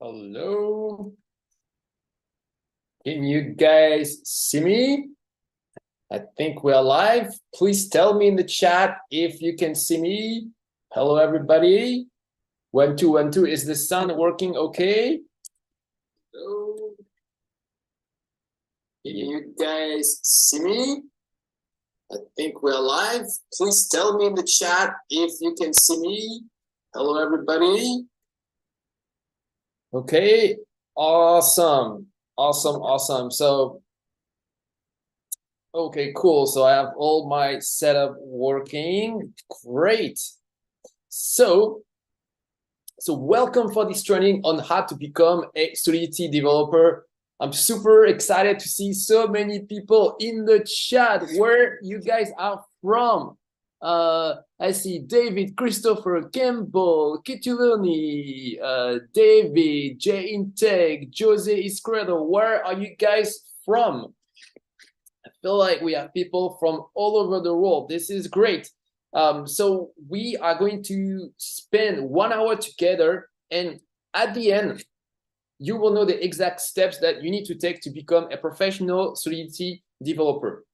Hello. Can you guys see me? I think we're live. Please tell me in the chat if you can see me. Hello, everybody. 1 2 1 2. Is the sound working okay? Hello. Can you guys see me? I think we're live. Please tell me in the chat if you can see me. Hello, everybody. Okay, awesome. So, okay, cool. So I have all my setup working. Great. So welcome for this training on how to become a Solidity developer. I'm super excited to see so many people in the chat where you guys are from. I see David, Christopher, Campbell, Kituloni, David, J Integ, Jose Iscredo. Where are you guys from? I feel like we have people from all over the world. This is great. So we are going to spend 1 hour together, and at the end, you will know the exact steps that you need to take to become a professional Solidity developer.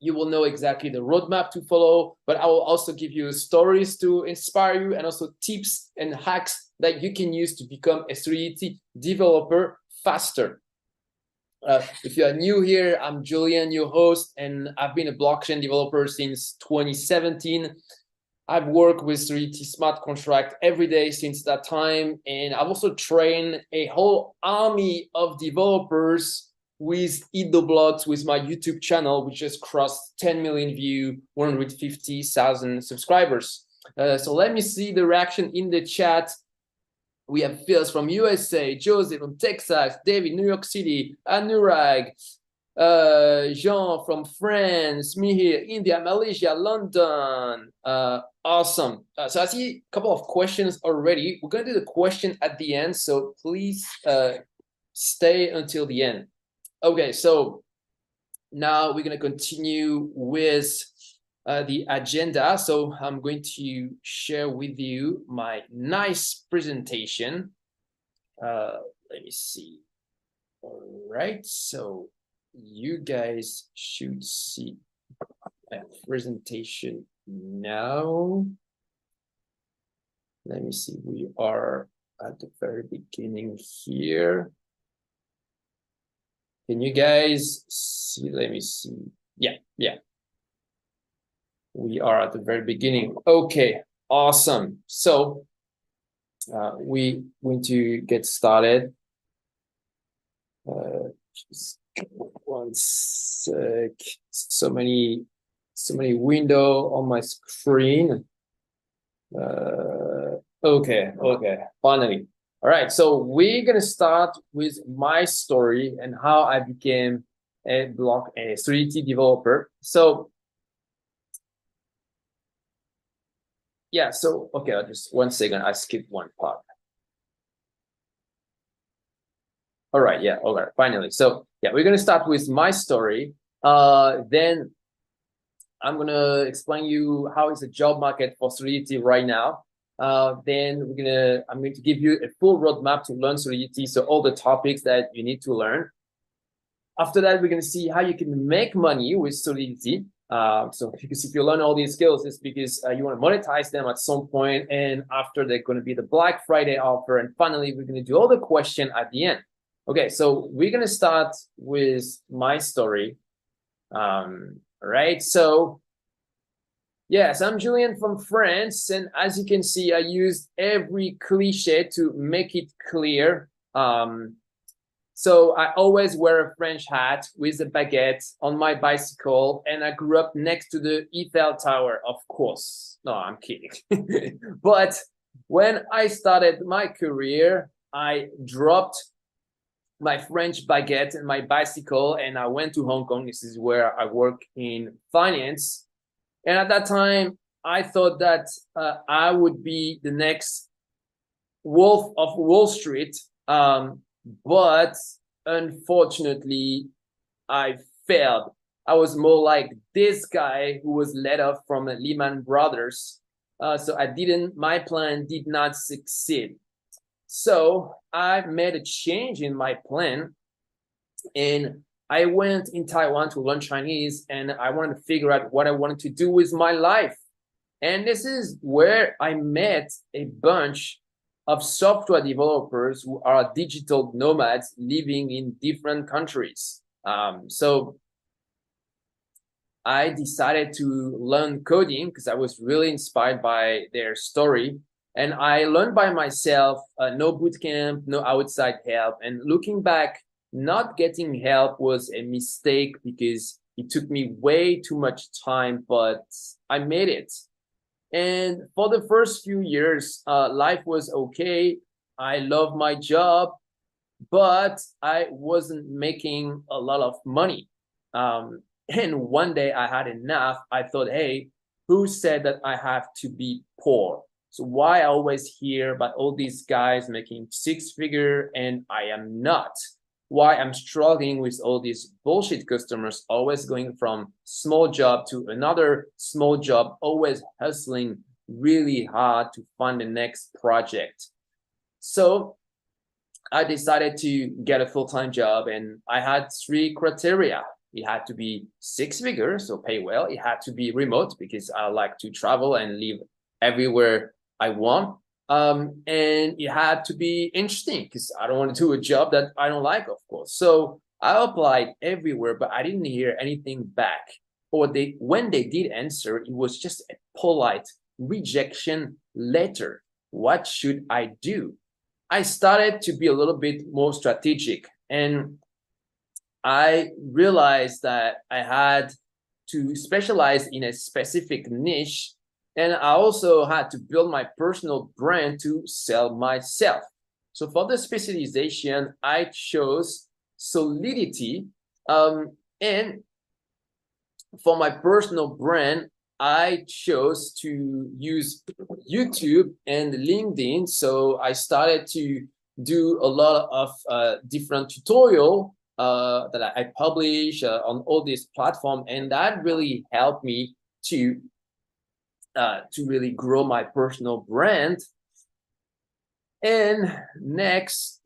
You will know exactly the roadmap to follow, but I will also give you stories to inspire you and also tips and hacks that you can use to become a Solidity developer faster. If you are new here, I'm Julian, your host, and I've been a blockchain developer since 2017. I've worked with Solidity smart contract every day since that time, and I've also trained a whole army of developers with EdoBlocks with my YouTube channel, which just crossed 10 million views, 150,000 subscribers. So let me see the reaction in the chat. We have Phil from USA, Joseph from Texas, David, New York City, Anurag, Jean from France, me here, India, Malaysia, London. Awesome. So I see a couple of questions already. We're going to do the question at the end, so please stay until the end. Okay, so now we're going to continue with the agenda. So I'm going to share with you my nice presentation. Let me see. All right, so you guys should see a presentation now. Let me see. We are at the very beginning here. Can you guys see? Let me see. Yeah. We are at the very beginning. Okay, awesome. So we going to get started. Just one sec. So many window on my screen. Okay, finally. All right, so we're gonna start with my story and how I became a Solidity developer. So yeah, so okay, just 1 second. I skipped one part. All right, yeah, all right, finally. So yeah, we're gonna start with my story. Then I'm gonna explain you how is the job market for Solidity right now. Then I'm going to give you a full roadmap to learn Solidity, so all the topics that you need to learn. After that, we're gonna see how you can make money with Solidity. So because if you learn all these skills, it's because you want to monetize them at some point, and after they're going to be the Black Friday offer, and finally we're going to do all the question at the end. Okay, so we're going to start with my story. All right, so yes, I'm Julian from France, and as you can see, I used every cliche to make it clear. So I always wear a French hat with a baguette on my bicycle, and I grew up next to the Eiffel Tower, of course. No, I'm kidding. But when I started my career, I dropped my French baguette and my bicycle, and I went to Hong Kong. This is where I work in finance. And at that time, I thought that I would be the next Wolf of Wall Street. But unfortunately, I failed. I was more like this guy who was let off from Lehman Brothers. So my plan did not succeed. So I made a change in my plan, and I went in Taiwan to learn Chinese, and I wanted to figure out what I wanted to do with my life. And this is where I met a bunch of software developers who are digital nomads living in different countries. So I decided to learn coding because I was really inspired by their story. And I learned by myself, no bootcamp, no outside help. And looking back, not getting help was a mistake because it took me way too much time, but I made it. And for the first few years, life was okay. I love my job, but I wasn't making a lot of money. And one day I had enough. I thought, hey, who said that I have to be poor? So why I always hear about all these guys making six-figure and I am not? Why I'm struggling with all these bullshit customers, always going from small job to another small job, always hustling really hard to find the next project. So I decided to get a full-time job, and I had three criteria. It had to be six-figure, so pay well. It had to be remote because I like to travel and live everywhere I want. And it had to be interesting because I don't want to do a job that I don't like, of course. So I applied everywhere, but I didn't hear anything back. Or when they did answer, it was just a polite rejection letter. What should I do? I started to be a little bit more strategic, and I realized that I had to specialize in a specific niche, and I also had to build my personal brand to sell myself. So for the specialization, I chose Solidity, and for my personal brand, I chose to use YouTube and LinkedIn. So I started to do a lot of different tutorial that I publish on all these platforms, and that really helped me to really grow my personal brand. And next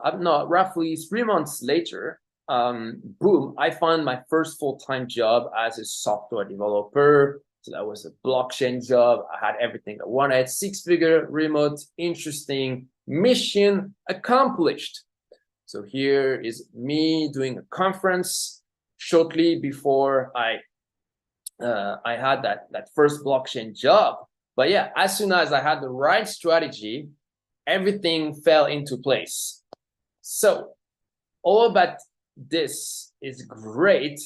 roughly 3 months later, boom, I found my first full-time job as a software developer. So that was a blockchain job. I had everything I wanted, six-figure, remote, interesting, mission accomplished. So here is me doing a conference shortly before I had that first blockchain job. But yeah, as soon as I had the right strategy, everything fell into place. So all about this is great,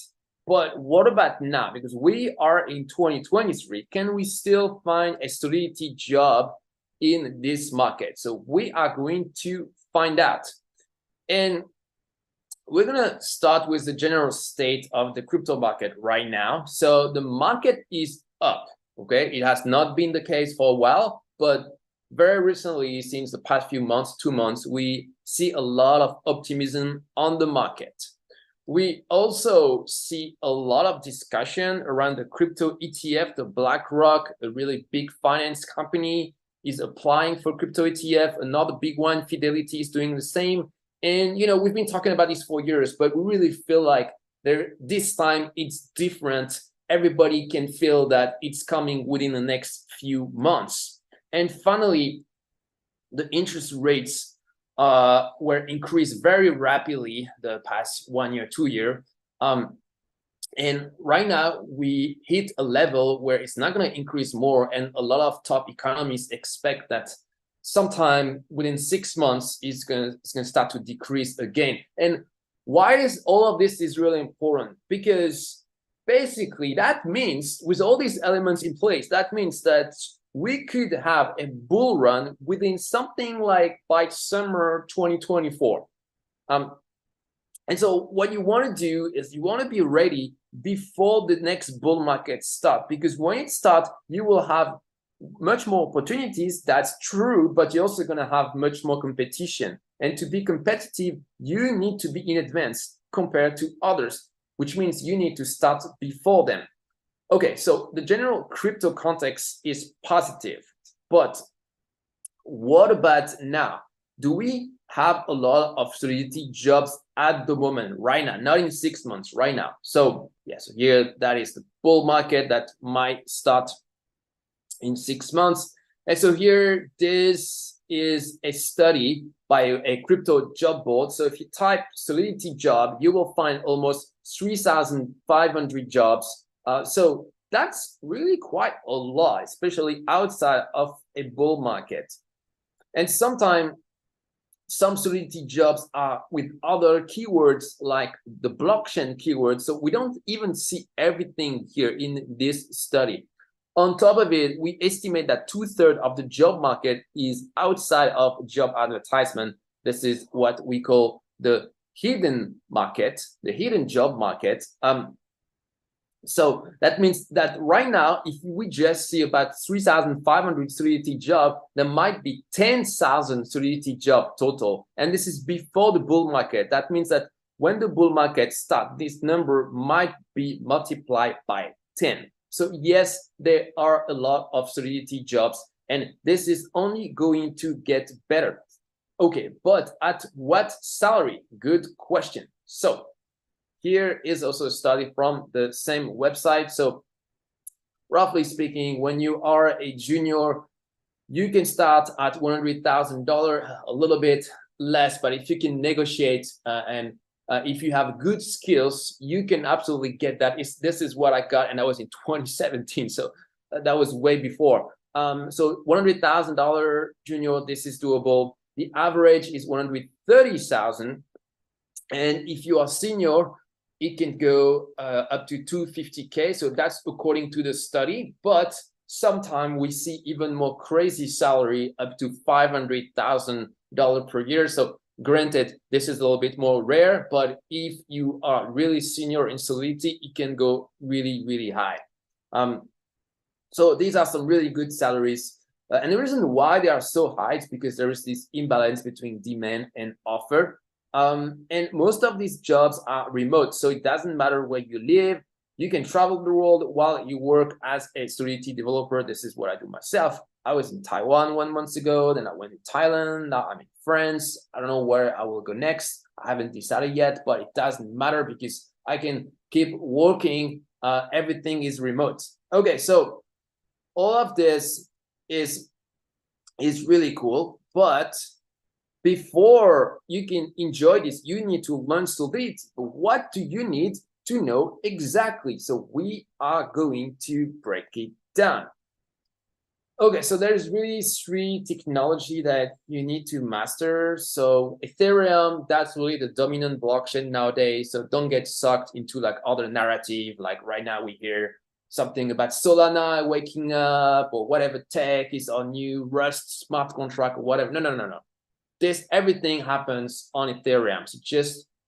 but what about now? Because we are in 2023, can we still find a Solidity job in this market? So we are going to find out. And we're gonna start with the general state of the crypto market right now. So the market is up, okay? It has not been the case for a while, but very recently, since the past few months, 2 months, we see a lot of optimism on the market. We also see a lot of discussion around the crypto ETF. The BlackRock, a really big finance company, is applying for crypto ETF. Another big one, Fidelity, is doing the same. And we've been talking about this for years, but we really feel like this time it's different. Everybody can feel that it's coming within the next few months. And finally, the interest rates were increased very rapidly the past 1 year, 2 year. And right now we hit a level where it's not going to increase more. And a lot of top economists expect that sometime within 6 months it's going to start to decrease again. And why is all of this is really important? Because basically that means with all these elements in place, that means that we could have a bull run within something like by summer 2024. And so what you want to do is you want to be ready before the next bull market starts, because when it starts, you will have much more opportunities. That's true, but you're also going to have much more competition. And to be competitive, you need to be in advance compared to others, which means you need to start before them. Okay, so the general crypto context is positive, but what about now? do we have a lot of Solidity jobs at the moment, right now, not in 6 months, right now? So yeah, so here that is the bull market that might start in 6 months. And so here, this is a study by a crypto job board. So if you type Solidity job, you will find almost 3,500 jobs. So that's really quite a lot, especially outside of a bull market. And sometimes some Solidity jobs are with other keywords like the blockchain keyword. So we don't even see everything here in this study. On top of it, we estimate that 2/3 of the job market is outside of job advertisement. This is what we call the hidden market, the hidden job market. So that means that right now, if we just see about 3,500 Solidity jobs, there might be 10,000 Solidity jobs total. And this is before the bull market. That means that when the bull market starts, this number might be multiplied by 10. So yes, there are a lot of Solidity jobs, and this is only going to get better. Okay, but at what salary? Good question. So here is also a study from the same website. So roughly speaking, when you are a junior, you can start at $100,000, a little bit less, but if you can negotiate and if you have good skills, you can absolutely get that. This is what I got, and that was in 2017, so that was way before. So $100,000 junior, this is doable. The average is 130,000, and if you are senior, it can go up to 250K. So that's according to the study. But sometimes we see even more crazy salary up to $500,000 per year. So granted, this is a little bit more rare, but if you are really senior in Solidity, it can go really, really high. So these are some really good salaries. And the reason why they are so high is because there is this imbalance between demand and offer. And most of these jobs are remote, so it doesn't matter where you live. You can travel the world while you work as a Solidity developer. This is what I do myself. I was in Taiwan 1 month ago, then I went to Thailand, now I'm in France. I don't know where I will go next. I haven't decided yet, but it doesn't matter because I can keep working. Everything is remote. Okay, so all of this is really cool, but before you can enjoy this, you need to learn Solidity. What do you need to know exactly? So we are going to break it down. Okay, so there's really 3 technology that you need to master. So Ethereum, that's really the dominant blockchain nowadays. So don't get sucked into like other narrative. Like right now we hear something about Solana waking up or whatever tech is on new Rust smart contract or whatever. No. Everything happens on Ethereum. So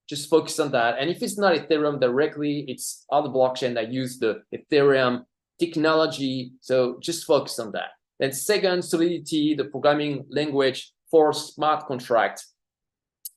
just focus on that. And if it's not Ethereum directly, it's other blockchain that use the Ethereum technology. So just focus on that. Then second, Solidity, the programming language for smart contract.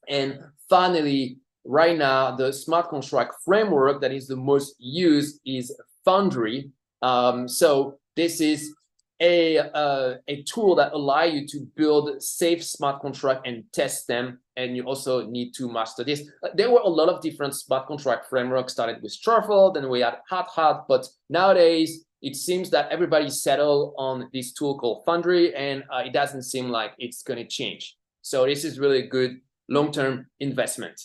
And finally, right now, the smart contract framework that is the most used is Foundry. So this is a tool that allow you to build safe smart contract and test them, and you also need to master this. There were a lot of different smart contract frameworks. Started with Truffle, then we had Hot, but nowadays it seems that everybody settled on this tool called Foundry, and it doesn't seem like it's going to change. So this is really a good long-term investment.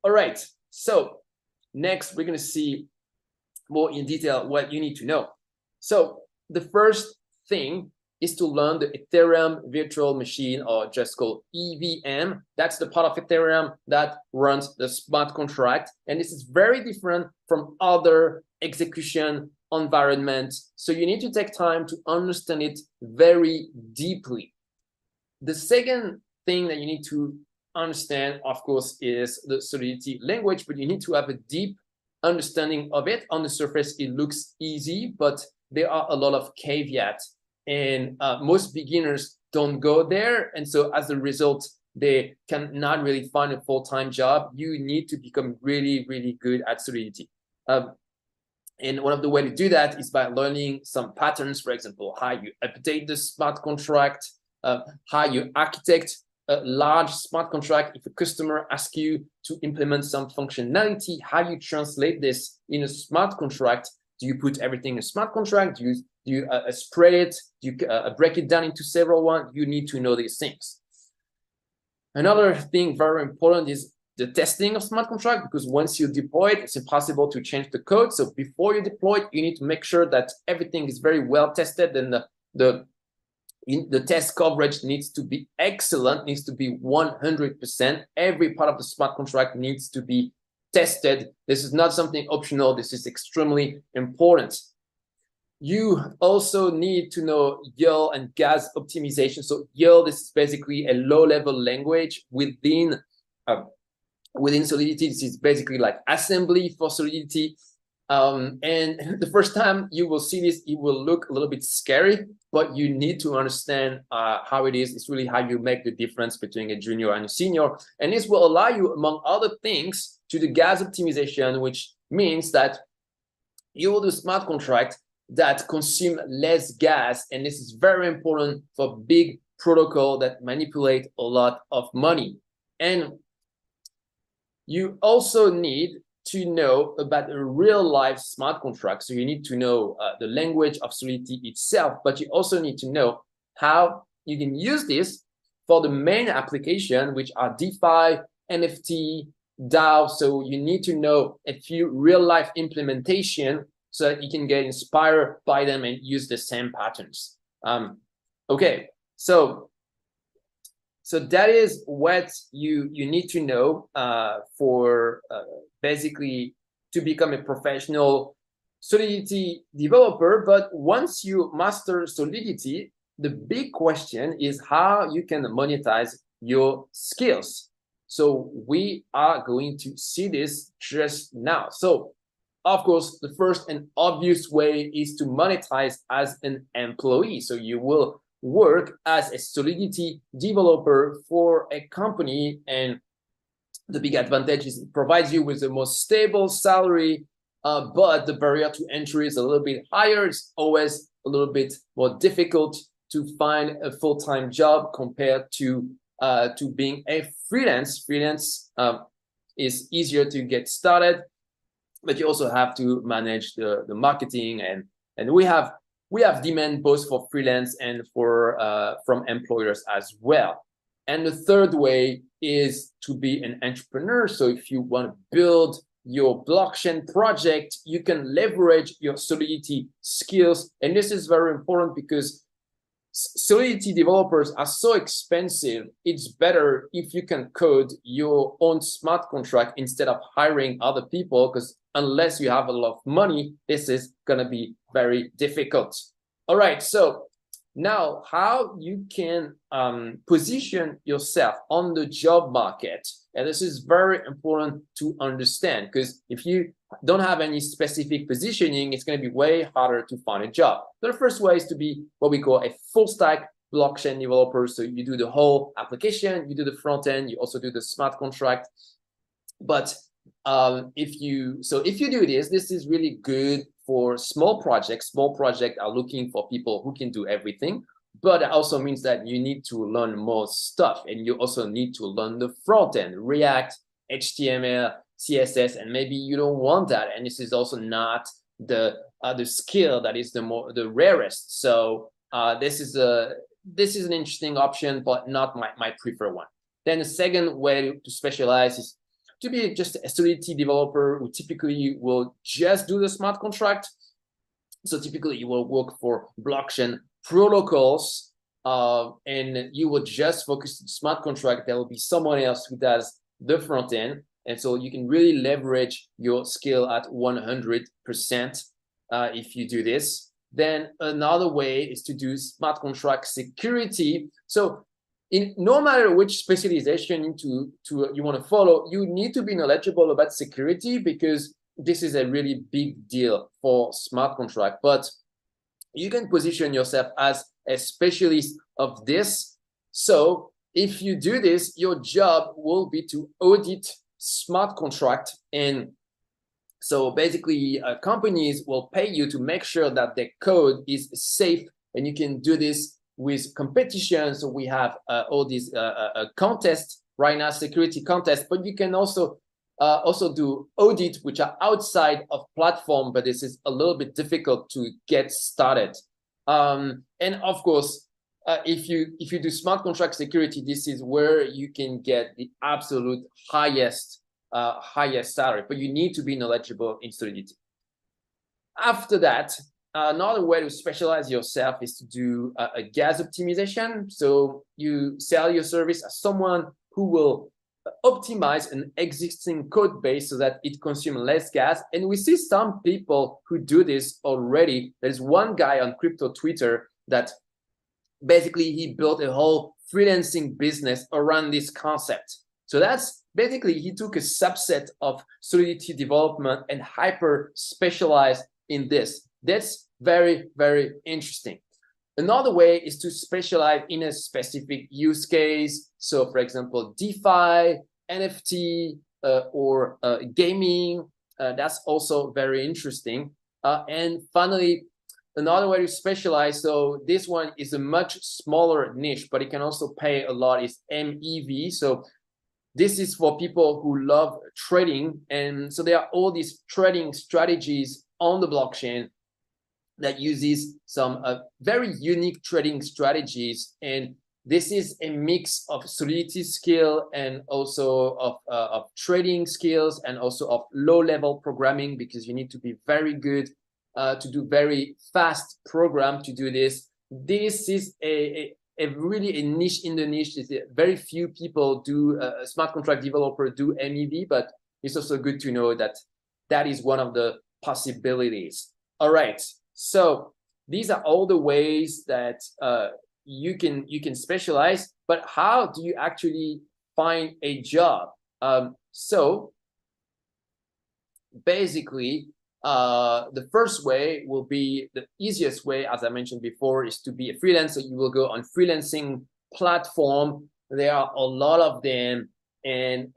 All right, so next we're going to see more in detail what you need to know. So the first thing is to learn the Ethereum virtual machine, or just called EVM. That's the part of Ethereum that runs the smart contract. And this is very different from other execution environments. So you need to take time to understand it very deeply. The second thing that you need to understand, of course, is the Solidity language, but you need to have a deep understanding of it. On the surface, it looks easy, but there are a lot of caveats, and most beginners don't go there. And so as a result, they cannot really find a full-time job. You need to become really, really good at Solidity. And one of the ways to do that is by learning some patterns, for example, how you update the smart contract, how you architect a large smart contract, if a customer asks you to implement some functionality, how you translate this in a smart contract? Do you put everything in a smart contract? Do you spread it? Do you break it down into several ones? You need to know these things. Another thing very important is the testing of smart contract, because once you deploy it, it's impossible to change the code. So before you deploy it, you need to make sure that everything is very well tested, and the test coverage needs to be excellent, needs to be 100%. Every part of the smart contract needs to be tested. This is not something optional. This is extremely important. You also need to know YAML and gas optimization. So YAML, this is basically a low-level language within Solidity. This is basically like assembly for Solidity. And the first time you will see this, it will look a little bit scary, but you need to understand how it is. It's really how you make the difference between a junior and a senior. And this will allow you, among other things, to do gas optimization, which means that you will do smart contract that consume less gas. And this is very important for big protocol that manipulate a lot of money. And you also need to know about a real life smart contract. So you need to know the language of Solidity itself, but you also need to know how you can use this for the main application, which are DeFi, NFT, DAO. So you need to know a few real life implementation so that you can get inspired by them and use the same patterns. Okay, so that is what you need to know for basically to become a professional Solidity developer. But once you master Solidity, the big question is how you can monetize your skills. So we are going to see this just now. So of course, the first and obvious way is to monetize as an employee. So you will work as a Solidity developer for a company, and the big advantage is it provides you with the most stable salary, but the barrier to entry is a little bit higher. It's always a little bit more difficult to find a full-time job compared to being a freelance. Freelance is easier to get started, but you also have to manage the marketing, and we have demand both for freelance and for from employers as well. And the third way is to be an entrepreneur. So if you want to build your blockchain project, you can leverage your Solidity skills. And this is very important because Solidity developers are so expensive. It's better if you can code your own smart contract instead of hiring other people, because unless you have a lot of money, this is going to be very difficult. All right, so now how you can position yourself on the job market. And this is very important to understand, because if you don't have any specific positioning, it's going to be way harder to find a job. So the first way is to be what we call a full stack blockchain developer. So you do the whole application, you do the front end, you also do the smart contract. But if you do this is really good for small projects. Small projects are looking for people who can do everything, but it also means that you need to learn more stuff, and you also need to learn the front end, React, HTML, CSS, and maybe you don't want that, and this is also not the skill that is the rarest. So this is an interesting option, but not my preferred one. Then the second way to specialize is to be just a Solidity developer who typically will just do the smart contract. So typically you will work for blockchain protocols, and you will just focus on smart contract. There will be someone else who does the front end. And so you can really leverage your skill at 100% if you do this. Then another way is to do smart contract security. So no matter which specialization you want to follow, you need to be knowledgeable about security, because this is a really big deal for smart contract. But you can position yourself as a specialist of this. So if you do this, your job will be to audit smart contract. And so basically companies will pay you to make sure that their code is safe, and you can do this with competition. So we have all these contests right now, security contests, but you can also do audit, which are outside of platform, but this is a little bit difficult to get started. And of course, if you do smart contract security, this is where you can get the absolute highest salary, but you need to be knowledgeable in Solidity. After that, another way to specialize yourself is to do a gas optimization. So you sell your service as someone who will optimize an existing code base so that it consumes less gas. And we see some people who do this already. There's one guy on crypto Twitter that basically he built a whole freelancing business around this concept. So that's basically, he took a subset of Solidity development and hyper specialized in this. That's very, very interesting. Another way is to specialize in a specific use case. So for example, DeFi, NFT, or gaming. That's also very interesting. And finally, another way to specialize, so this one is a much smaller niche, but it can also pay a lot, is MEV. So this is for people who love trading. And so there are all these trading strategies on the blockchain that uses some very unique trading strategies. And this is a mix of Solidity skill and also of trading skills and also of low-level programming, because you need to be very good to do very fast program to do this. This is a really a niche in the niche. Very few people do a smart contract developer do MEV, but it's also good to know that that is one of the possibilities. All right, so these are all the ways that you can specialize, but how do you actually find a job? So basically, the first way will be the easiest way, as I mentioned before, is to be a freelancer. You will go on freelancing platform. There are a lot of them, and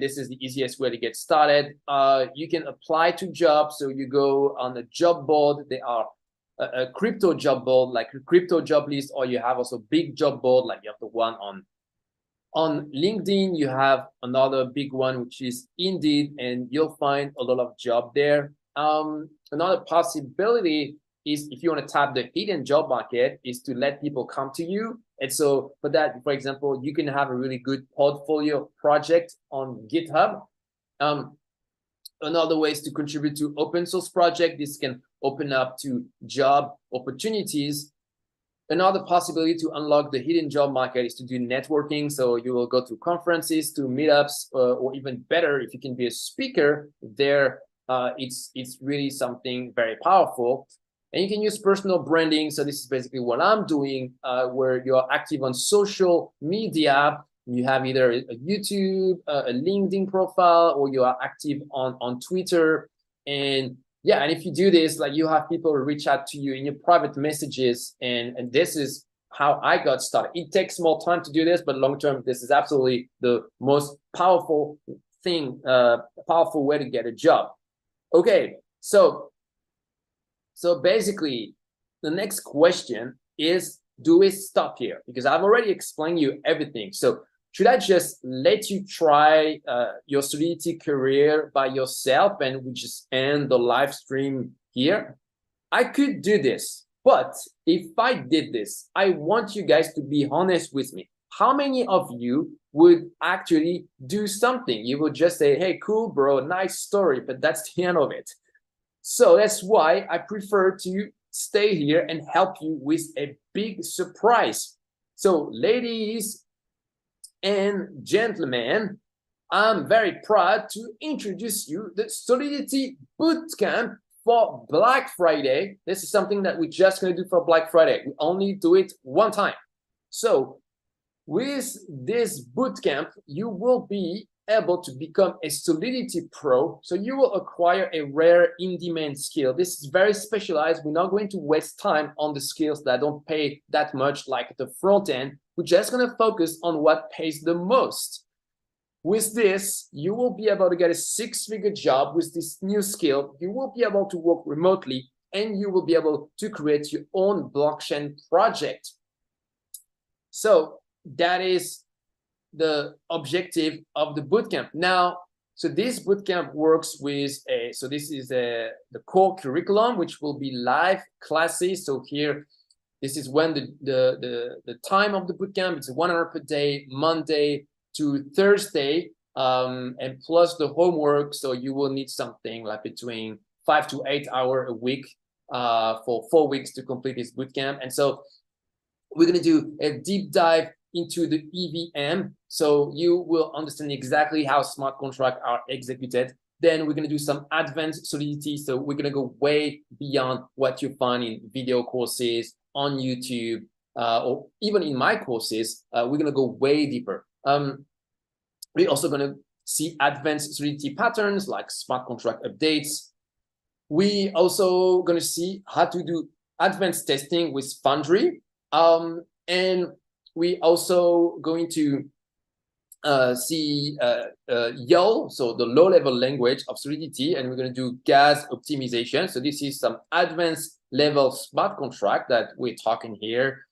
this is the easiest way to get started. You can apply to jobs. So you go on a job board. There are a crypto job board, like a crypto job list, or you have also big job board, like you have the one on LinkedIn. You have another big one, which is Indeed, and you'll find a lot of job there. Another possibility is, if you want to tap the hidden job market, is to let people come to you. And so for that, for example, you can have a really good portfolio project on GitHub. Another way is to contribute to open source project. This can open up to job opportunities. Another possibility to unlock the hidden job market is to do networking. So you will go to conferences, to meetups, or even better, if you can be a speaker there, it's really something very powerful. And you can use personal branding. So this is basically what I'm doing, where you're active on social media. You have either a YouTube, a LinkedIn profile, or you are active on Twitter. And yeah, and if you do this, like, you have people reach out to you in your private messages, and this is how I got started. It takes more time to do this, but long term, this is absolutely the most powerful thing, powerful way to get a job. Okay, so basically, the next question is, do we stop here? Because I've already explained you everything. So should I just let you try your Solidity career by yourself and we just end the live stream here? I could do this, but if I did this, I want you guys to be honest with me. How many of you would actually do something? You would just say, hey, cool, bro, nice story, but that's the end of it. So that's why I prefer to stay here and help you with a big surprise. So ladies and gentlemen, I'm very proud to introduce you the Solidity Bootcamp for Black Friday. This is something that we're just going to do for Black Friday. We only do it one time. So with this bootcamp, you will be able to become a Solidity pro. So you will acquire a rare in-demand skill. This is very specialized. We're not going to waste time on the skills that don't pay that much, like the front end. We're just going to focus on what pays the most. With this, you will be able to get a six-figure job with this new skill. You will be able to work remotely, and you will be able to create your own blockchain project. So that is the objective of the bootcamp. Now, so this bootcamp works with so this is the core curriculum, which will be live classes. So here, this is when the time of the bootcamp, it's 1 hour per day, Monday to Thursday, and plus the homework. So you will need something like between 5 to 8 hours a week for 4 weeks to complete this bootcamp. And so we're going to do a deep dive into the EVM, so you will understand exactly how smart contracts are executed. Then we're going to do some advanced Solidity, so we're going to go way beyond what you find in video courses on YouTube, or even in my courses. We're going to go way deeper. We're also going to see advanced Solidity patterns like smart contract updates. We also going to see how to do advanced testing with Foundry, and we also going to see YOL, so the low-level language of Solidity, and we're going to do gas optimization. So this is some advanced level smart contract that we're talking here.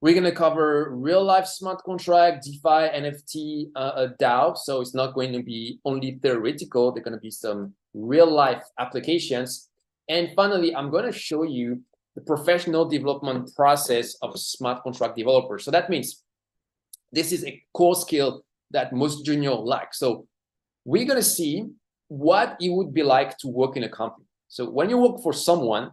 We're going to cover real-life smart contract, DeFi, NFT, DAO. So it's not going to be only theoretical. There are going to be some real-life applications. And finally, I'm going to show you the professional development process of a smart contract developer. So that means this is a core skill that most juniors lack. So we're going to see what it would be like to work in a company. So when you work for someone,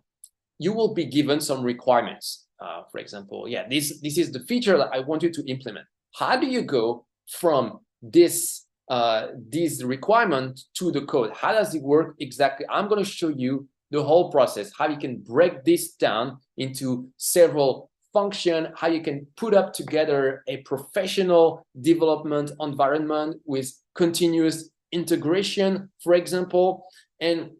you will be given some requirements. For example, yeah, this is the feature that I want you to implement. How do you go from this requirement to the code? How does it work exactly? I'm going to show you the whole process, how you can break this down into several functions, how you can put up together a professional development environment with continuous integration, for example. And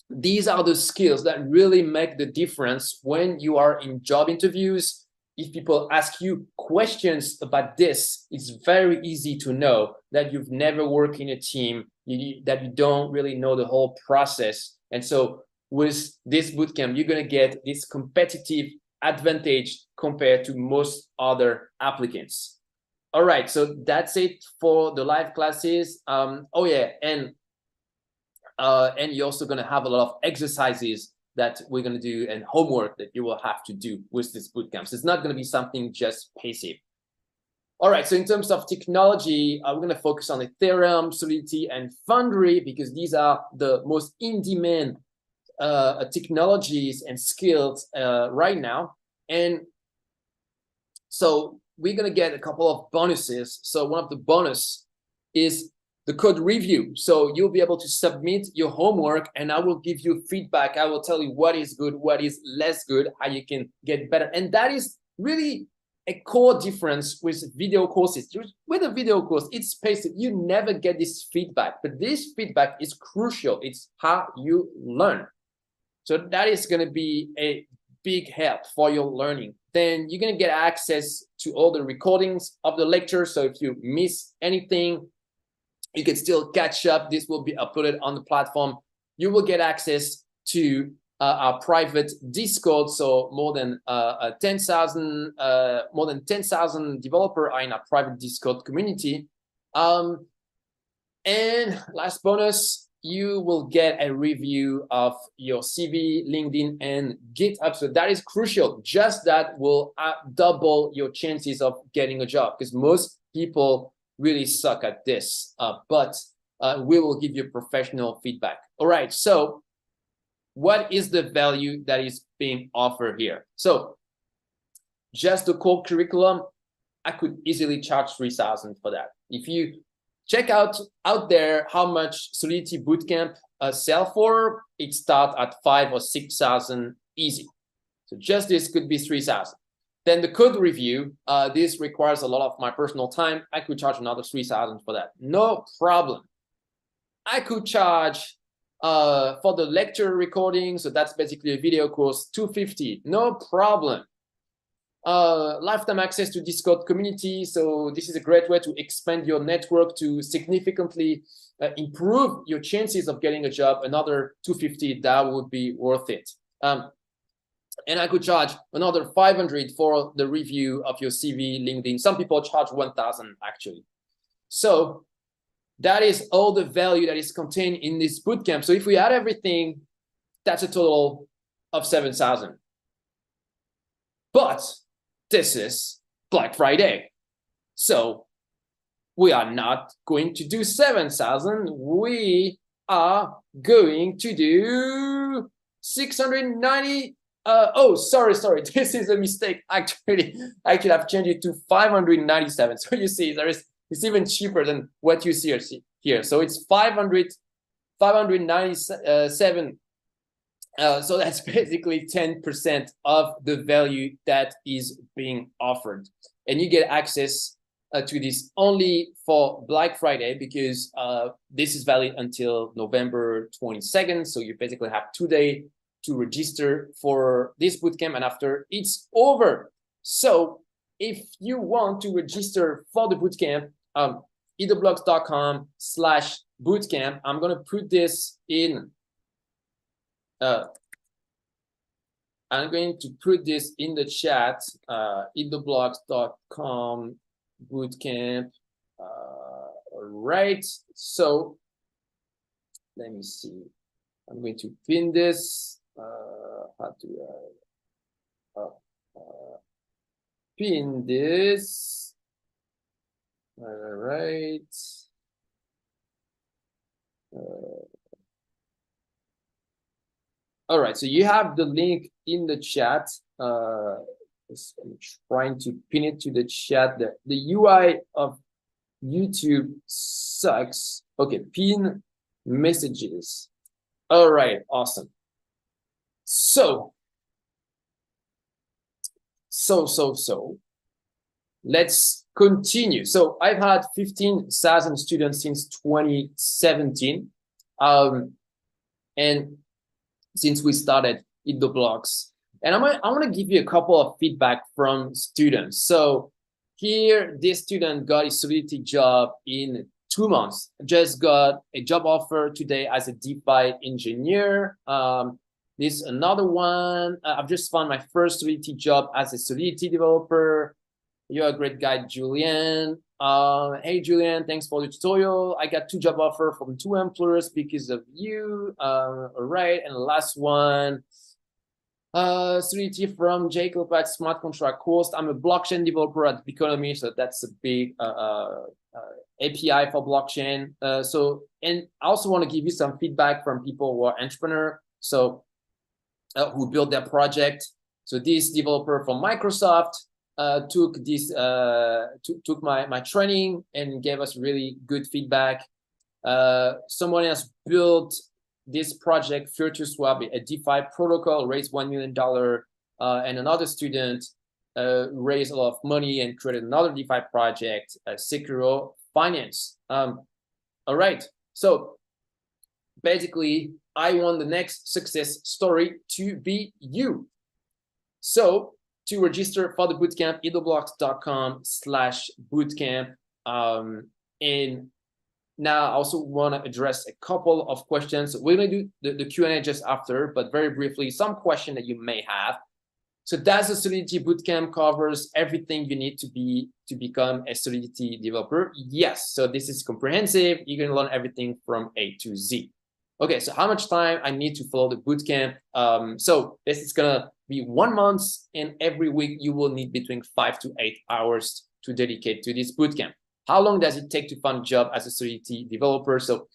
these are the skills that really make the difference when you are in job interviews. If people ask you questions about this, it's very easy to know that you've never worked in a team, that you don't really know the whole process. And so with this bootcamp, you're going to get this competitive advantage compared to most other applicants. All right, so that's it for the live classes. Oh yeah, and you're also going to have a lot of exercises that we're going to do and homework that you will have to do with this bootcamp. So it's not going to be something just passive. All right, so in terms of technology, we're going to focus on Ethereum, Solidity, and Foundry, because these are the most in-demand technologies and skills right now. And so we're going to get a couple of bonuses. So one of the bonus is the code review. So you'll be able to submit your homework and I will give you feedback. I will tell you what is good, what is less good, how you can get better. And that is really a core difference with video courses. With a video course, it's passive. You never get this feedback, but this feedback is crucial. It's how you learn. So that is going to be a big help for your learning. Then you're going to get access to all the recordings of the lecture. So if you miss anything, you can still catch up. This will be uploaded on the platform. You will get access to our private Discord. So more than 10,000 developers are in our private Discord community. And last bonus, you will get a review of your CV, LinkedIn, and GitHub. So that is crucial. Just that will double your chances of getting a job, because most people really suck at this, but we will give you professional feedback. All right, so what is the value that is being offered here? So just the core curriculum, I could easily charge 3,000 for that. If you check out there how much Solidity Bootcamp sell for, it starts at 5,000 or 6,000 easy. So just this could be 3,000. Then the code review, this requires a lot of my personal time. I could charge another 3,000 for that. No problem. I could charge for the lecture recording, so that's basically a video course, 250. No problem. Lifetime access to Discord community. So this is a great way to expand your network to significantly improve your chances of getting a job. Another 250, that would be worth it. And I could charge another 500 for the review of your CV, LinkedIn. Some people charge 1,000 actually. So that is all the value that is contained in this bootcamp. So if we add everything, that's a total of 7,000. But this is Black Friday. So we are not going to do 7,000. We are going to do 690. Oh, sorry. This is a mistake. Actually, I've changed it to 597. So you see, it's even cheaper than what you see here. So it's 597. So that's basically 10% of the value that is being offered. And you get access to this only for Black Friday, because this is valid until November 22nd. So you basically have 2 days to register for this bootcamp, and after it's over. So if you want to register for the bootcamp, edoblogs.com/bootcamp. I'm gonna put this in. I'm going to put this in the chat. edoblogs.com bootcamp. All right. So let me see. I'm going to pin this. How do I pin this? All right. All right, so you have the link in the chat. I'm trying to pin it to the chat. The UI of YouTube sucks. Okay, pin messages. All right, awesome. So let's continue. So I've had 15,000 students since 2017. And since we started Eat the Blocks. And I want to give you a couple of feedback from students. So here, this student got a Solidity job in 2 months. Just got a job offer today as a DeFi engineer. This another one. I've just found my first Solidity job as a Solidity developer. You're a great guy, Julian. Hey, Julian, thanks for the tutorial. I got 2 job offers from 2 employers because of you. All right, and the last one. Solidity from Jacob at Smart Contract course. I'm a blockchain developer at Economy, so that's a big API for blockchain. And I also want to give you some feedback from people who are entrepreneurs, so who build their project. So this developer from Microsoft took my training and gave us really good feedback. Someone else built this project, FutureSwap, a DeFi protocol, raised $1 million, and another student raised a lot of money and created another DeFi project, Securo Finance. All right, so basically, I want the next success story to be you. So to register for the bootcamp, edoblogs.com/bootcamp. And now I also want to address a couple of questions. We're going to do the Q&A just after, but very briefly, some question that you may have. So does the Solidity Bootcamp covers everything you need to become a Solidity developer? Yes. So this is comprehensive. You can learn everything from A to Z. Okay, so how much time I need to follow the bootcamp? So this is gonna be 1 month, and every week you will need between 5 to 8 hours to dedicate to this bootcamp. How long does it take to find a job as a Solidity developer? So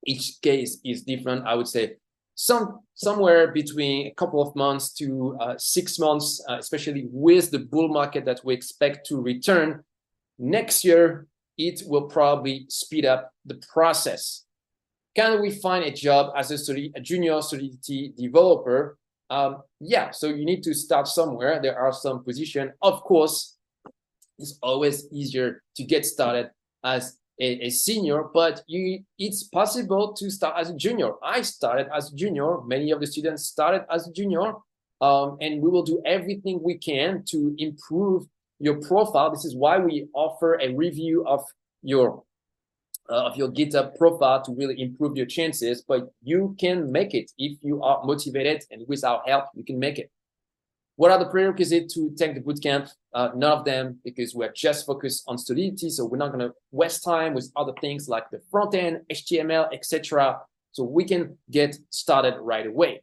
each case is different. I would say somewhere between a couple of months to 6 months, especially with the bull market that we expect to return next year. It will probably speed up the process. Can we find a job as a junior Solidity developer? Yeah, so you need to start somewhere. There are some positions. Of course, it's always easier to get started as a senior, but it's possible to start as a junior. I started as a junior. Many of the students started as a junior, and we will do everything we can to improve your profile. This is why we offer a review of your GitHub profile to really improve your chances. But you can make it if you are motivated, and with our help, you can make it. What are the prerequisites to take the bootcamp? None of them, because we're just focused on Solidity. So we're not going to waste time with other things like the front end, HTML, etc. So we can get started right away.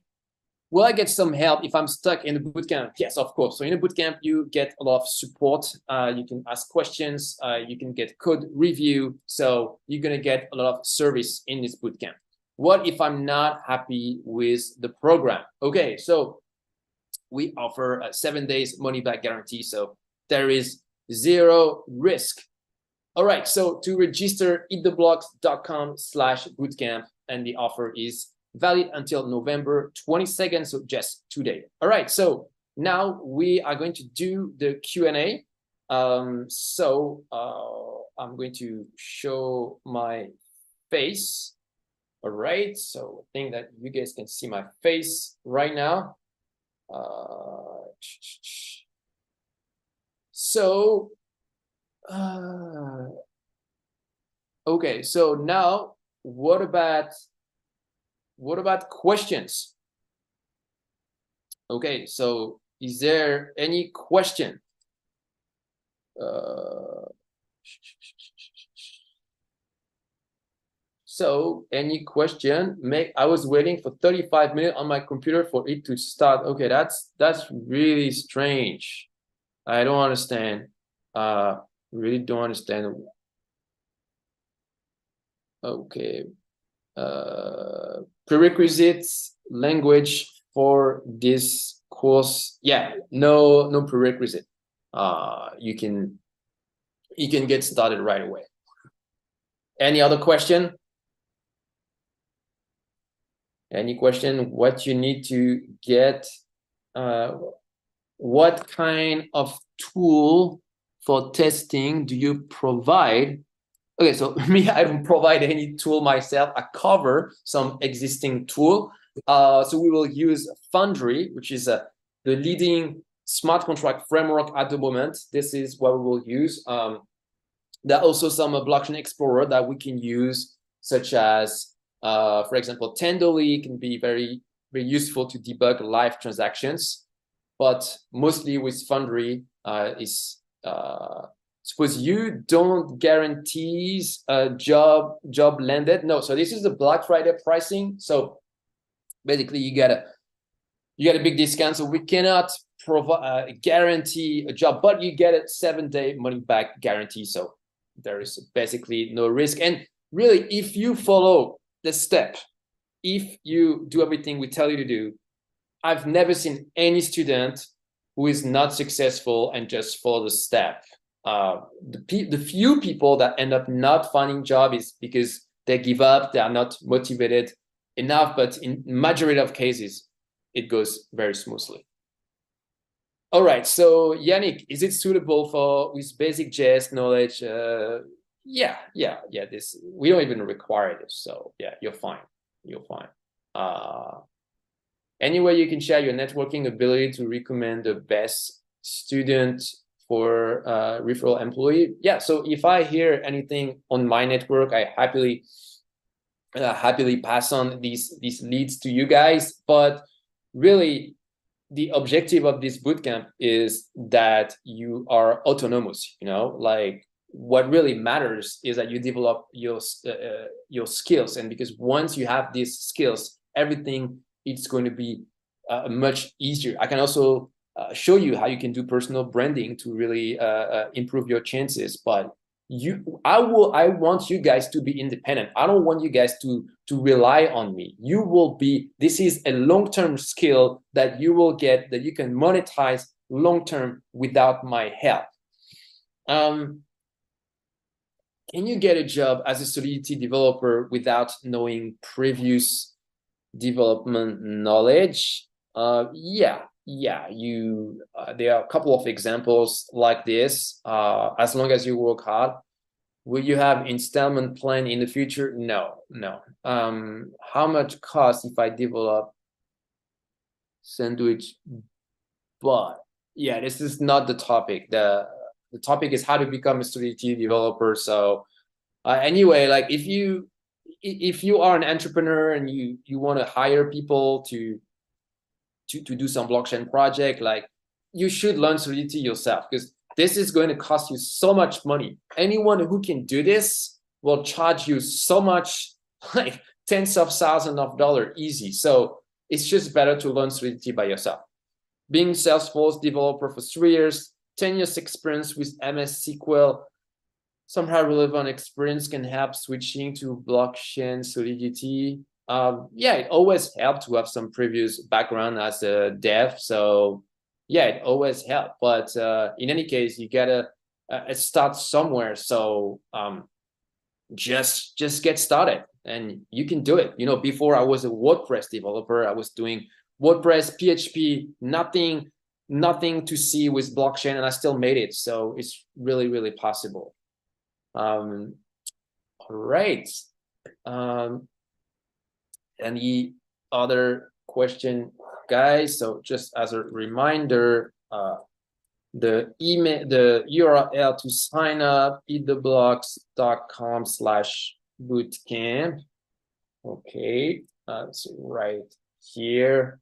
Will I get some help if I'm stuck in the bootcamp? Yes, of course. So in a bootcamp, you get a lot of support. You can ask questions. You can get code review. So you're going to get a lot of service in this bootcamp. What if I'm not happy with the program? Okay, so we offer a 7 days money back guarantee. So there is zero risk. All right, so to register, eattheblocks.com/bootcamp, and the offer is valid until November 22nd, so just today. All right, so now we are going to do the Q&A. I'm going to show my face. All right, so I think that you guys can see my face right now. Okay, so now what about questions? Okay, so is there any question? So any question? I was waiting for 35 minutes on my computer for it to start. Okay, that's really strange. I don't understand. Really don't understand. Okay. Prerequisites language for this course. Yeah, no prerequisite. You can get started right away. Any other question? Any question? What you need to get? What kind of tool for testing do you provide? Okay, so me, I don't provide any tool myself. I cover some existing tool. So we will use Foundry, which is the leading smart contract framework at the moment. This is what we will use. There are also some blockchain explorer that we can use, such as, for example, Tenderly can be very useful to debug live transactions. But mostly with Foundry suppose you don't guarantees a job landed. No, so this is the Black Friday pricing. So basically you get a big discount. So we cannot provide guarantee a job, but you get a 7-day money back guarantee. So there is basically no risk. And really, if you follow the step, if you do everything we tell you to do, I've never seen any student who is not successful and just follow the step. The few people that end up not finding job is because they give up, they are not motivated enough, but in majority of cases, it goes very smoothly. All right, so Yannick, is it suitable for with basic JS knowledge? Yeah, this, we don't even require this, so yeah, you're fine. Anyway, you can share your networking ability to recommend the best student for referral employee. Yeah, so if I hear anything on my network, I happily pass on these leads to you guys. But really, the objective of this bootcamp is that you are autonomous. Like what really matters is that you develop your skills, and because once you have these skills, everything it's going to be much easier. I can also show you how you can do personal branding to really improve your chances. But I want you guys to be independent. I don't want you guys to rely on me. You will be, this is a long-term skill that you will get, that you can monetize long-term without my help. Can you get a job as a Solidity developer without knowing previous development knowledge? Yeah, there are a couple of examples like this. As long as you work hard. Will you have installment plan in the future? No. How much cost if I develop sandwich? But yeah, this is not the topic. The topic is how to become a Solidity developer. So anyway, like if you are an entrepreneur and you want to hire people to do some blockchain project, like you should learn Solidity yourself, because this is going to cost you so much money. Anyone who can do this will charge you so much, like tens of thousands of dollars easy. So it's just better to learn Solidity by yourself. Being Salesforce developer for 3 years, 10 years experience with MS SQL, somehow relevant experience can help switching to blockchain Solidity. Yeah, it always helped to have some previous background as a dev. So yeah, it always helped. But in any case, you gotta start somewhere. So just get started, and you can do it. You know, before I was a WordPress developer, I was doing WordPress, PHP, nothing to see with blockchain, and I still made it. So it's really, really possible. All right. Any other question, guys? So just as a reminder, the URL to sign up, eattheblocks.com/bootcamp. Okay, so right here.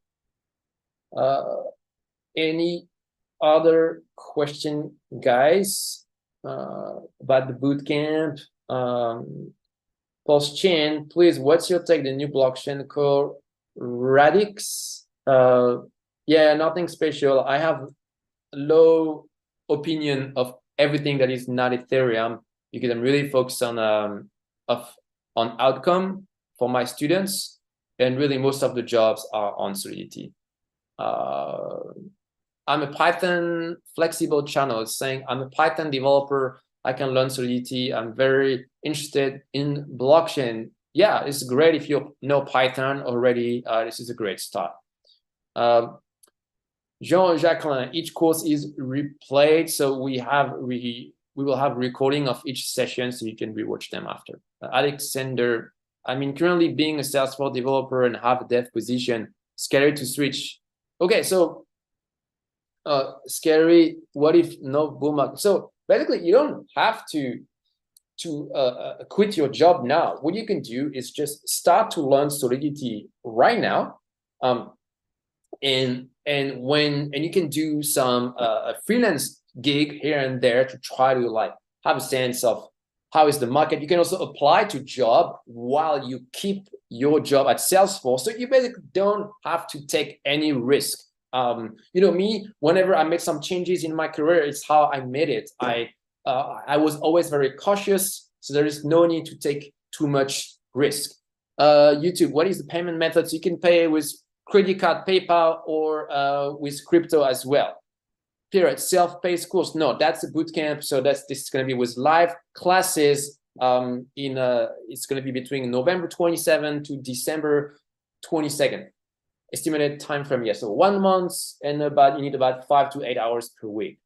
Any other question, guys, about the bootcamp? Pulse Chain, please, what's your take? The new blockchain called Radix? Yeah, nothing special. I have low opinion of everything that is not Ethereum, because I'm really focused on outcome for my students, and really most of the jobs are on Solidity. I'm a Python flexible channel saying I'm a Python developer. I can learn Solidity. I'm very interested in blockchain. Yeah, it's great if you know Python already. This is a great start. Jean-Jacqueline, each course is replayed, so we will have recording of each session, so you can rewatch them after. Alexander, I mean, currently being a Salesforce developer and have a dev position, scary to switch. Okay, so scary. What if no bull market? So basically, you don't have to quit your job now. What you can do is just start to learn Solidity right now, and you can do some a freelance gig here and there to try to like have a sense of how is the market. You can also apply to job while you keep your job at Salesforce, so you basically don't have to take any risk. You know, me, whenever I made some changes in my career, it's how I made it. I was always very cautious, so there is no need to take too much risk. YouTube, what is the payment method? So you can pay with credit card, PayPal, or with crypto as well. Period. Self-paced course. No, that's a bootcamp. So this is going to be with live classes. It's going to be between November 27 to December 22nd. Estimated time frame, yes. So 1 month, and you need about 5 to 8 hours per week.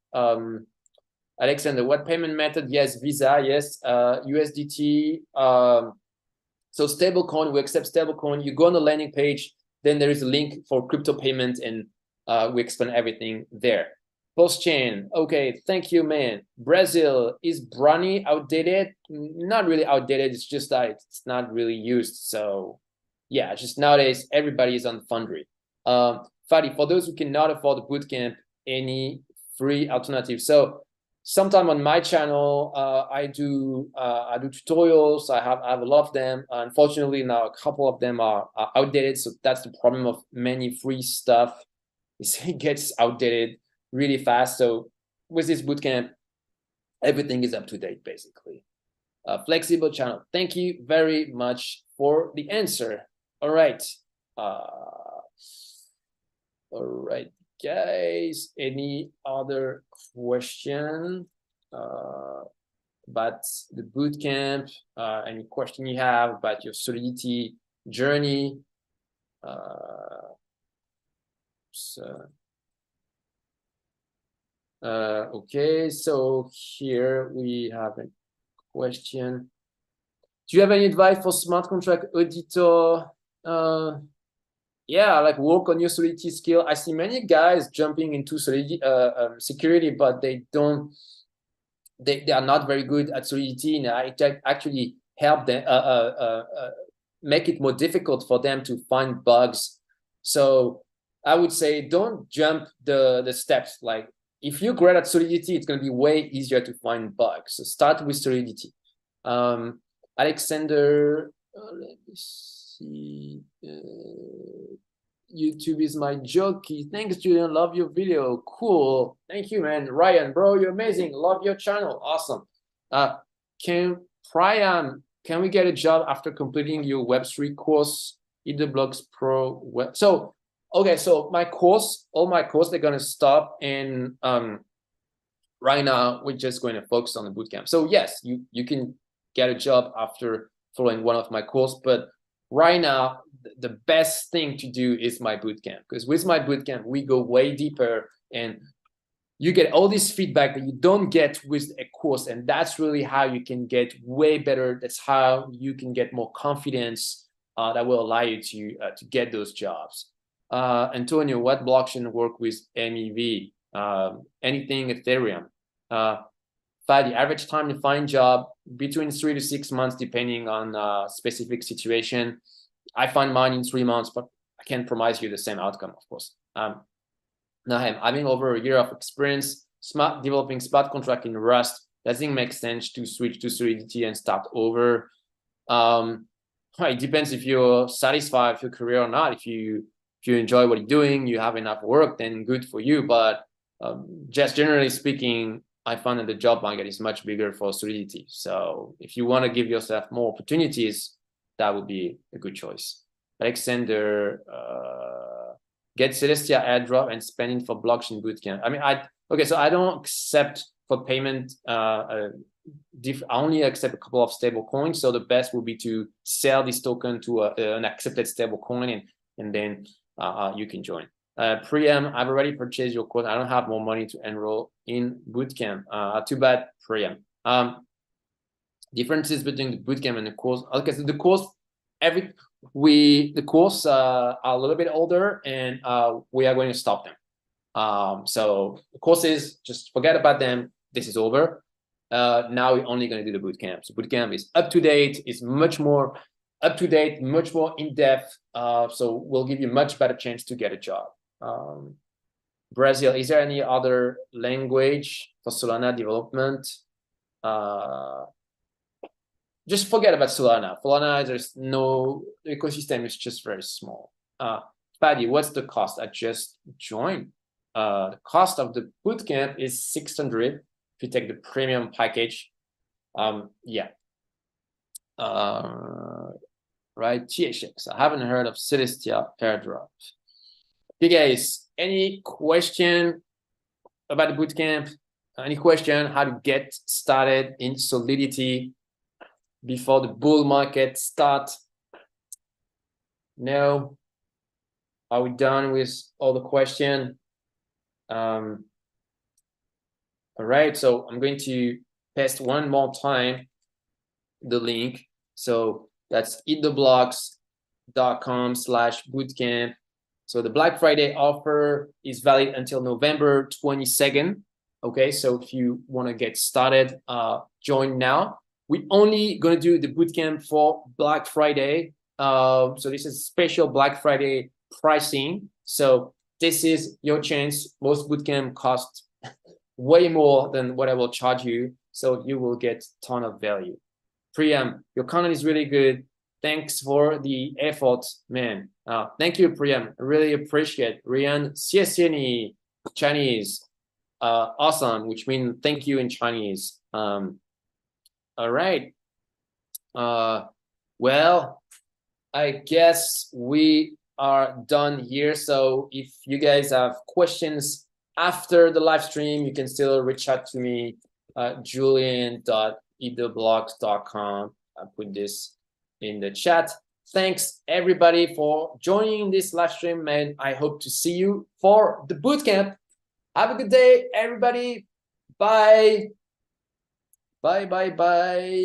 Alexander, what payment method? Yes, Visa, yes, USDT. So stablecoin, we accept stablecoin. You go on the landing page, then there is a link for crypto payment, and we explain everything there. Post chain, okay, thank you, man. Brazil, is Brownie outdated? Not really outdated, it's just that it's not really used. So yeah, just nowadays everybody is on Fundry. Fadi, for those who cannot afford the bootcamp, any free alternative? So sometime on my channel, I do tutorials. I have a lot of them. Unfortunately, now a couple of them are outdated. So that's the problem of many free stuff. It gets outdated really fast. So with this bootcamp, everything is up to date, basically. Flexible channel. Thank you very much for the answer. All right. All right, guys. Any other question about the bootcamp? Any question you have about your Solidity journey? Okay, so here we have a question. Do you have any advice for smart contract auditor? Yeah, like work on your Solidity skill. I see many guys jumping into Solidity security, but they are not very good at Solidity, and I actually help them make it more difficult for them to find bugs. So I would say don't jump the steps. Like if you're great at Solidity, it's going to be way easier to find bugs. So start with Solidity. Alexander, let me see. YouTube is my jokey. Thanks, Julian. Love your video. Cool. Thank you, man. Ryan, bro, you're amazing. Love your channel. Awesome. Can we get a job after completing your Web3 course? Either Blogs Pro web. So, okay, so all my course, they're gonna stop, and right now we're just going to focus on the bootcamp. So yes, you can get a job after following one of my course, but right now the best thing to do is my bootcamp, because with my bootcamp we go way deeper and you get all this feedback that you don't get with a course, and that's really how you can get way better. That's how you can get more confidence that will allow you to get those jobs. Antonio, what blockchain work with MEV? Anything Ethereum. The average time to find job between 3 to 6 months, depending on specific situation. I find mine in 3 months, but I can't promise you the same outcome, of course. Now I'm having over a year of experience developing smart contract in Rust. Doesn't make sense to switch to Solidity and start over. It depends if you're satisfied with your career or not. If you enjoy what you're doing, you have enough work, then good for you. But just generally speaking, I find that the job market is much bigger for Solidity. So if you want to give yourself more opportunities, that would be a good choice. Alexander, get Celestia airdrop and spending for blockchain bootcamp. I mean, okay, so I don't accept for payment. I only accept a couple of stable coins. So the best would be to sell this token to an accepted stable coin, and then you can join. Priyam, I've already purchased your course. I don't have more money to enroll in bootcamp. Too bad, Priyam. Differences between the bootcamp and the course. Okay, so the course, the course are a little bit older, and we are going to stop them. So the courses, just forget about them. This is over. Now we're only going to do the bootcamp. So bootcamp is up to date. It's much more up to date, much more in depth. So we'll give you a much better chance to get a job. Brazil, is there any other language for Solana development? Just forget about Solana. Solana, there's no ecosystem, is just very small. Paddy, what's the cost? I just joined. The cost of the bootcamp is 600 if you take the premium package. Yeah. Right, THX. I haven't heard of Celestia airdrop. Okay, guys, any question about the bootcamp? Any question how to get started in Solidity before the bull market start? No? Are we done with all the question? All right, so I'm going to paste one more time the link. So that's eattheblocks.com/bootcamp. So the Black Friday offer is valid until November 22nd. Okay, so if you want to get started, join now. We're only going to do the bootcamp for Black Friday. So this is special Black Friday pricing. So this is your chance. Most bootcamp cost way more than what I will charge you. So you will get a ton of value. Priyam, your content is really good. Thanks for the effort, man. Thank you, Priyam. I really appreciate. Rian, 谢谢你 Chinese. Awesome, which means thank you in Chinese. All right. Well, I guess we are done here. So if you guys have questions after the live stream, you can still reach out to me at julian.eattheblocks.com. I put this in the chat. Thanks everybody for joining this live stream, and I hope to see you for the bootcamp. Have a good day, everybody. Bye. Bye, bye, bye.